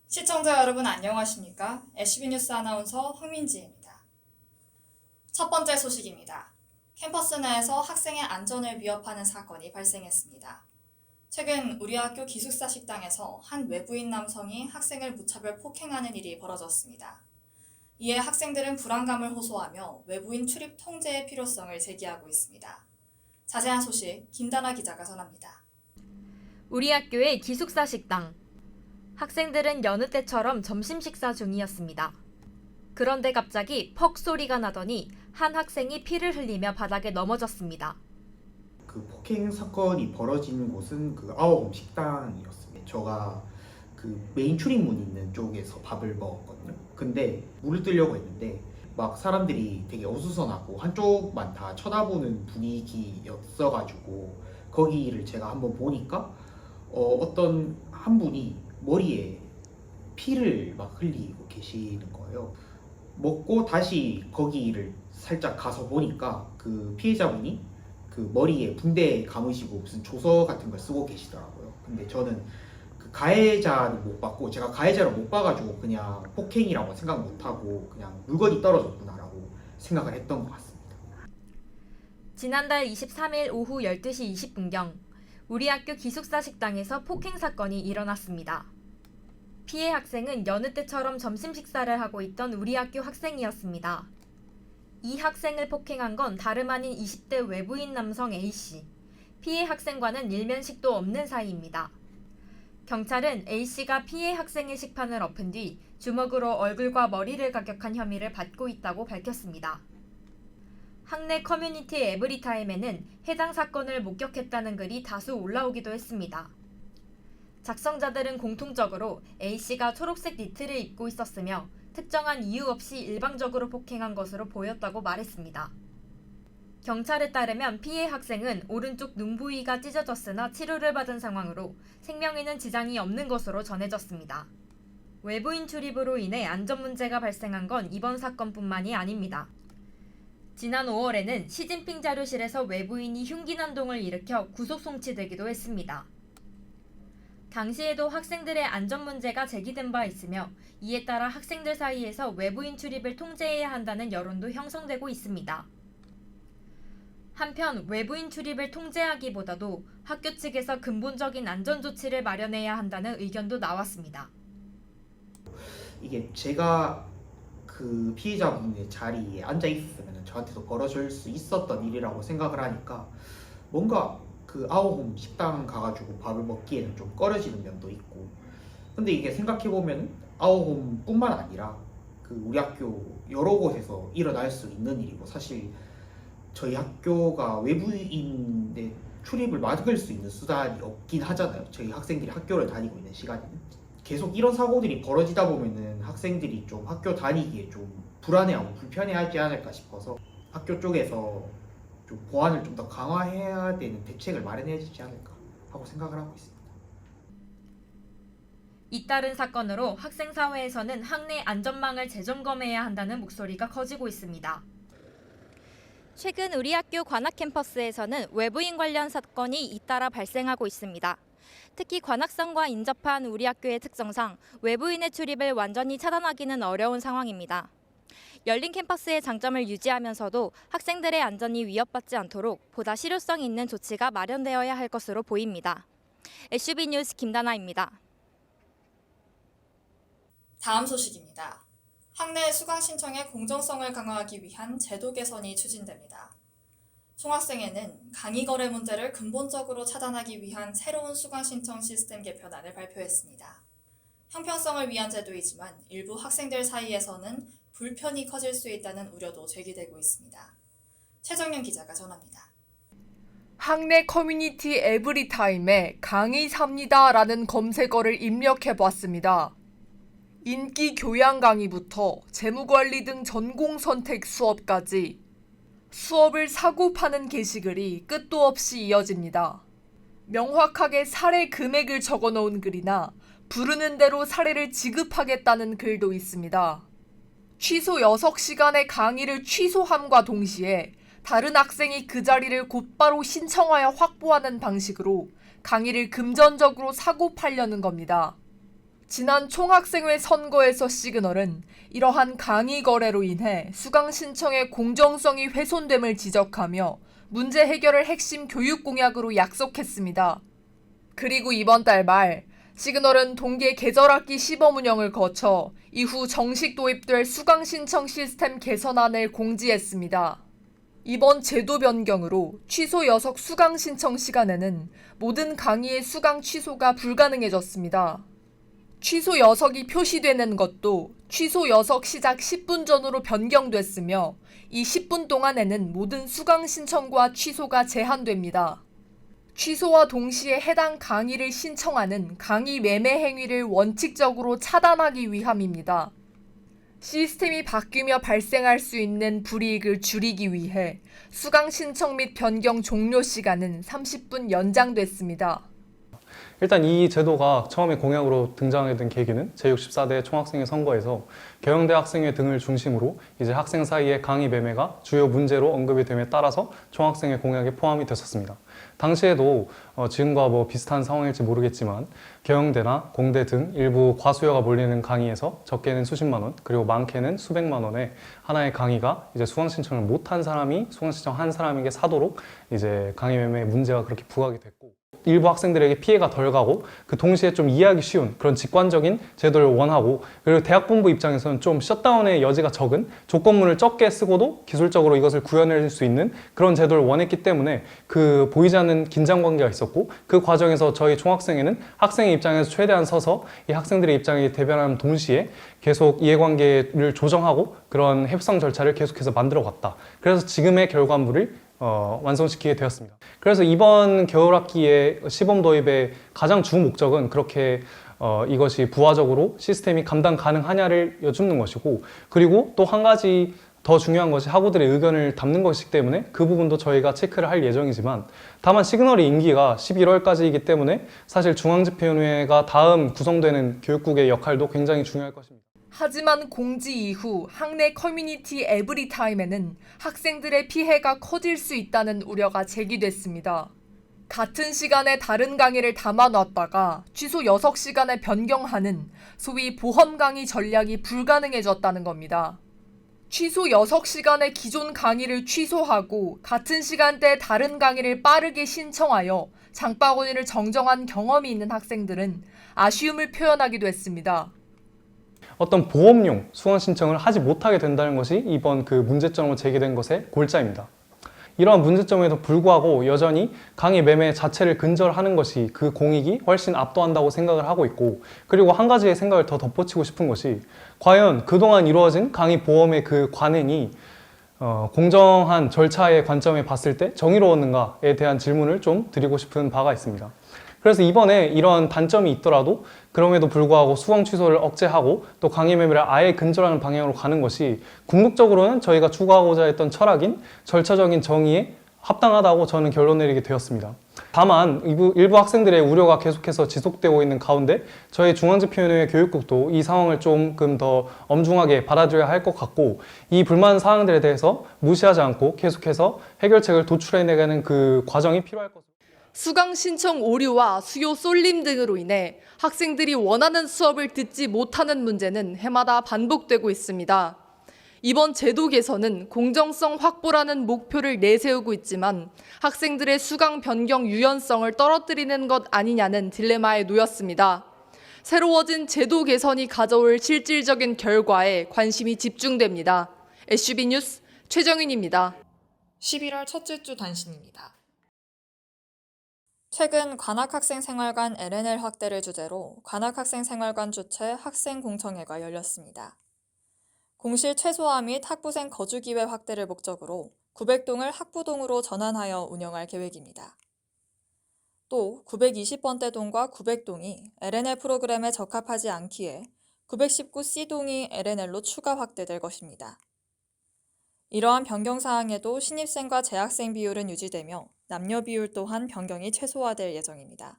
시청자 여러분 안녕하십니까? SB뉴스 아나운서 황민지입니다. 첫 번째 소식입니다. 캠퍼스 내에서 학생의 안전을 위협하는 사건이 발생했습니다. 최근 우리 학교 기숙사 식당에서 한 외부인 남성이 학생을 무차별 폭행하는 일이 벌어졌습니다. 이에 학생들은 불안감을 호소하며 외부인 출입 통제의 필요성을 제기하고 있습니다. 자세한 소식 김다나 기자가 전합니다. 우리 학교의 기숙사 식당. 학생들은 여느 때처럼 점심 식사 중이었습니다. 그런데 갑자기 퍽 소리가 나더니 한 학생이 피를 흘리며 바닥에 넘어졌습니다. 그 폭행 사건이 벌어진 곳은 그 아워홈 식당이었습니다. 제가 그 메인 출입문 있는 쪽에서 밥을 먹었거든요. 근데 물을 뜨려고 했는데 막 사람들이 되게 어수선하고 한쪽만 다 쳐다보는 분위기였어가지고 거기를 제가 한번 보니까 어떤 한 분이 머리에 피를 막 흘리고 계시는 거예요. 먹고 다시 거기를 살짝 가서 보니까 그 피해자분이 그 머리에 붕대 감으시고 무슨 조서 같은 걸 쓰고 계시더라고요. 근데 저는 그 가해자는 못 봤고, 제가 가해자를 못 봐가지고 그냥 폭행이라고 생각 못하고 그냥 물건이 떨어졌구나라고 생각을 했던 것 같습니다. 지난달 23일 오후 12시 20분경 우리 학교 기숙사 식당에서 폭행 사건이 일어났습니다. 피해 학생은 여느 때처럼 점심 식사를 하고 있던 우리 학교 학생이었습니다. 이 학생을 폭행한 건 다름 아닌 20대 외부인 남성 A씨. 피해 학생과는 일면식도 없는 사이입니다. 경찰은 A씨가 피해 학생의 식판을 엎은 뒤 주먹으로 얼굴과 머리를 가격한 혐의를 받고 있다고 밝혔습니다. 학내 커뮤니티 에브리타임에는 해당 사건을 목격했다는 글이 다수 올라오기도 했습니다. 작성자들은 공통적으로 A씨가 초록색 니트를 입고 있었으며 특정한 이유 없이 일방적으로 폭행한 것으로 보였다고 말했습니다. 경찰에 따르면 피해 학생은 오른쪽 눈 부위가 찢어졌으나 치료를 받은 상황으로 생명에는 지장이 없는 것으로 전해졌습니다. 외부인 출입으로 인해 안전 문제가 발생한 건 이번 사건뿐만이 아닙니다. 지난 5월에는 시진핑 자료실에서 외부인이 흉기 난동을 일으켜 구속 송치되기도 했습니다. 당시에도 학생들의 안전 문제가 제기된 바 있으며 이에 따라 학생들 사이에서 외부인 출입을 통제해야 한다는 여론도 형성되고 있습니다. 한편 외부인 출입을 통제하기보다도 학교 측에서 근본적인 안전 조치를 마련해야 한다는 의견도 나왔습니다. 이게 제가 그 피해자분의 자리에 앉아 있으면 저한테도 벌어질 수 있었던 일이라고 생각을 하니까 뭔가 그 아워홈 식당 가가지고 밥을 먹기에는 좀 꺼려지는 면도 있고, 근데 이게 생각해보면 아워홈 뿐만 아니라 그 우리 학교 여러 곳에서 일어날 수 있는 일이고, 사실 저희 학교가 외부인의 출입을 막을 수 있는 수단이 없긴 하잖아요. 저희 학생들이 학교를 다니고 있는 시간에는. 계속 이런 사고들이 벌어지다 보면은 학생들이 좀 학교 다니기에 좀 불안해하고 불편해하지 않을까 싶어서 학교 쪽에서 좀 보안을 좀 더 강화해야 되는 대책을 마련해야 되지 않을까 하고 생각을 하고 있습니다. 잇따른 사건으로 학생사회에서는 학내 안전망을 재점검해야 한다는 목소리가 커지고 있습니다. 최근 우리 학교 관악 캠퍼스에서는 외부인 관련 사건이 잇따라 발생하고 있습니다. 특히 관악산과 인접한 우리 학교의 특성상 외부인의 출입을 완전히 차단하기는 어려운 상황입니다. 열린 캠퍼스의 장점을 유지하면서도 학생들의 안전이 위협받지 않도록 보다 실효성 있는 조치가 마련되어야 할 것으로 보입니다. SB뉴스 김다나입니다. 다음 소식입니다. 학내 수강 신청의 공정성을 강화하기 위한 제도 개선이 추진됩니다. 총학생회는 강의 거래 문제를 근본적으로 차단하기 위한 새로운 수강 신청 시스템 개편안을 발표했습니다. 형평성을 위한 제도이지만 일부 학생들 사이에서는 불편이 커질 수 있다는 우려도 제기되고 있습니다. 최정연 기자가 전합니다. 학내 커뮤니티 에브리타임에 강의 삽니다라는 검색어를 입력해봤습니다. 인기 교양 강의부터 재무관리 등 전공 선택 수업까지 수업을 사고 파는 게시글이 끝도 없이 이어집니다. 명확하게 사례 금액을 적어놓은 글이나 부르는 대로 사례를 지급하겠다는 글도 있습니다. 취소 6시간의 강의를 취소함과 동시에 다른 학생이 그 자리를 곧바로 신청하여 확보하는 방식으로 강의를 금전적으로 사고 팔려는 겁니다. 지난 총학생회 선거에서 시그널은 이러한 강의 거래로 인해 수강 신청의 공정성이 훼손됨을 지적하며 문제 해결을 핵심 교육 공약으로 약속했습니다. 그리고 이번 달 말 시그널은 동계 계절학기 시범 운영을 거쳐 이후 정식 도입될 수강 신청 시스템 개선안을 공지했습니다. 이번 제도 변경으로 취소 여석 수강 신청 시간에는 모든 강의의 수강 취소가 불가능해졌습니다. 취소 여석이 표시되는 것도 취소 여석 시작 10분 전으로 변경됐으며 이 10분 동안에는 모든 수강 신청과 취소가 제한됩니다. 취소와 동시에 해당 강의를 신청하는 강의 매매 행위를 원칙적으로 차단하기 위함입니다. 시스템이 바뀌며 발생할 수 있는 불이익을 줄이기 위해 수강 신청 및 변경 종료 시간은 30분 연장됐습니다. 일단 이 제도가 처음에 공약으로 등장하게 된 계기는 제64대 총학생회 선거에서 경영대 학생회 등을 중심으로 이제 학생 사이의 강의 매매가 주요 문제로 언급이 됨에 따라서 총학생회 공약에 포함이 됐었습니다. 당시에도 지금과 비슷한 상황일지 모르겠지만 경영대나 공대 등 일부 과수요가 몰리는 강의에서 적게는 수십만 원, 그리고 많게는 수백만 원의 하나의 강의가 이제 수강 신청을 못한 사람이 수강 신청한 사람에게 사도록 이제 강의 매매 문제가 그렇게 부각이 됐고, 일부 학생들에게 피해가 덜 가고 그 동시에 좀 이해하기 쉬운 그런 직관적인 제도를 원하고, 그리고 대학 본부 입장에서는 좀 셧다운의 여지가 적은 조건문을 적게 쓰고도 기술적으로 이것을 구현해낼 수 있는 그런 제도를 원했기 때문에 그 보이지 않는 긴장 관계가 있었고, 그 과정에서 저희 총학생회는 학생의 입장에서 최대한 서서 이 학생들의 입장에 대변하는 동시에 계속 이해관계를 조정하고 그런 협상 절차를 계속해서 만들어 갔다. 그래서 지금의 결과물을 완성시키게 되었습니다. 그래서 이번 겨울학기에 시범 도입의 가장 주 목적은 그렇게 이것이 부화적으로 시스템이 감당 가능하냐를 여쭙는 것이고, 그리고 또 한 가지 더 중요한 것이 학우들의 의견을 담는 것이기 때문에 그 부분도 저희가 체크를 할 예정이지만, 다만 시그널의 임기가 11월까지이기 때문에 사실 중앙집행위원회가 다음 구성되는 교육국의 역할도 굉장히 중요할 것입니다. 하지만 공지 이후 학내 커뮤니티 에브리타임에는 학생들의 피해가 커질 수 있다는 우려가 제기됐습니다. 같은 시간에 다른 강의를 담아놨다가 취소 여석 시간에 변경하는 소위 보험 강의 전략이 불가능해졌다는 겁니다. 취소 여석 시간에 기존 강의를 취소하고 같은 시간대에 다른 강의를 빠르게 신청하여 장바구니를 정정한 경험이 있는 학생들은 아쉬움을 표현하기도 했습니다. 어떤 보험용 수강 신청을 하지 못하게 된다는 것이 이번 그 문제점으로 제기된 것의 골자입니다. 이러한 문제점에도 불구하고 여전히 강의 매매 자체를 근절하는 것이 그 공익이 훨씬 압도한다고 생각을 하고 있고, 그리고 한 가지의 생각을 더 덧붙이고 싶은 것이, 과연 그동안 이루어진 강의 보험의 그 관행이 공정한 절차의 관점에 봤을 때 정의로웠는가에 대한 질문을 좀 드리고 싶은 바가 있습니다. 그래서 이번에 이런 단점이 있더라도 그럼에도 불구하고 수강 취소를 억제하고 또 강의 매매를 아예 근절하는 방향으로 가는 것이 궁극적으로는 저희가 추구하고자 했던 철학인 절차적인 정의에 합당하다고 저는 결론 내리게 되었습니다. 다만 일부 학생들의 우려가 계속해서 지속되고 있는 가운데 저희 중앙집행위원회 교육국도 이 상황을 조금 더 엄중하게 받아들여야 할 것 같고, 이 불만 사항들에 대해서 무시하지 않고 계속해서 해결책을 도출해내가는 그 과정이 필요할 것입니다. 수강 신청 오류와 수요 쏠림 등으로 인해 학생들이 원하는 수업을 듣지 못하는 문제는 해마다 반복되고 있습니다. 이번 제도 개선은 공정성 확보라는 목표를 내세우고 있지만 학생들의 수강 변경 유연성을 떨어뜨리는 것 아니냐는 딜레마에 놓였습니다. 새로워진 제도 개선이 가져올 실질적인 결과에 관심이 집중됩니다. SCB 뉴스 최정윤입니다. 11월 첫째 주 단신입니다. 최근 관악학생생활관 LNL 확대를 주제로 관악학생생활관 주최 학생공청회가 열렸습니다. 공실 최소화 및 학부생 거주기회 확대를 목적으로 900동을 학부동으로 전환하여 운영할 계획입니다. 또 920번대 동과 900동이 LNL 프로그램에 적합하지 않기에 919C동이 LNL로 추가 확대될 것입니다. 이러한 변경 사항에도 신입생과 재학생 비율은 유지되며 남녀 비율 또한 변경이 최소화될 예정입니다.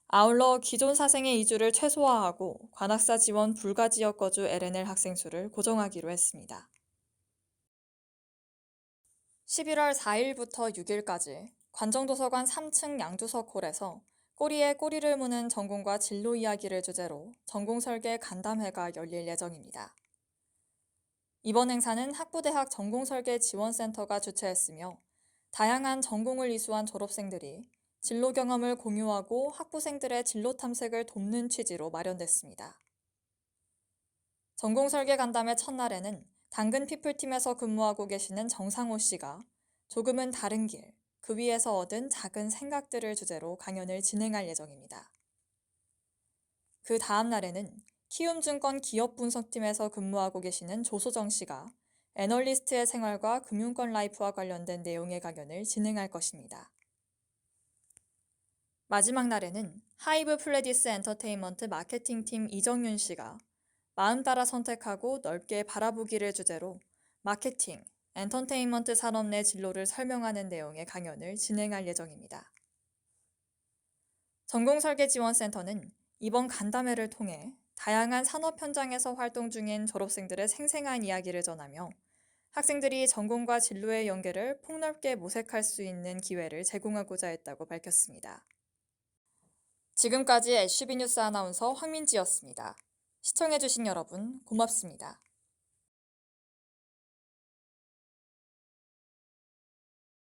아울러 기존 사생의 이주를 최소화하고 관악사 지원 불가 지역 거주 LNL 학생 수를 고정하기로 했습니다. 11월 4일부터 6일까지 관정도서관 3층 양주석 홀에서 꼬리에 꼬리를 무는 전공과 진로 이야기를 주제로 전공설계 간담회가 열릴 예정입니다. 이번 행사는 학부대학 전공설계 지원센터가 주최했으며 다양한 전공을 이수한 졸업생들이 진로 경험을 공유하고 학부생들의 진로 탐색을 돕는 취지로 마련됐습니다. 전공설계 간담회 첫날에는 당근 피플팀에서 근무하고 계시는 정상호 씨가 조금은 다른 길, 그 위에서 얻은 작은 생각들을 주제로 강연을 진행할 예정입니다. 그 다음 날에는 키움증권 기업분석팀에서 근무하고 계시는 조소정 씨가 애널리스트의 생활과 금융권 라이프와 관련된 내용의 강연을 진행할 것입니다. 마지막 날에는 하이브 플레디스 엔터테인먼트 마케팅팀 이정윤 씨가 마음 따라 선택하고 넓게 바라보기를 주제로 마케팅, 엔터테인먼트 산업 내 진로를 설명하는 내용의 강연을 진행할 예정입니다. 전공설계지원센터는 이번 간담회를 통해 다양한 산업 현장에서 활동 중인 졸업생들의 생생한 이야기를 전하며 학생들이 전공과 진로의 연계를 폭넓게 모색할 수 있는 기회를 제공하고자 했다고 밝혔습니다. 지금까지 SCB뉴스 아나운서 황민지였습니다. 시청해주신 여러분 고맙습니다.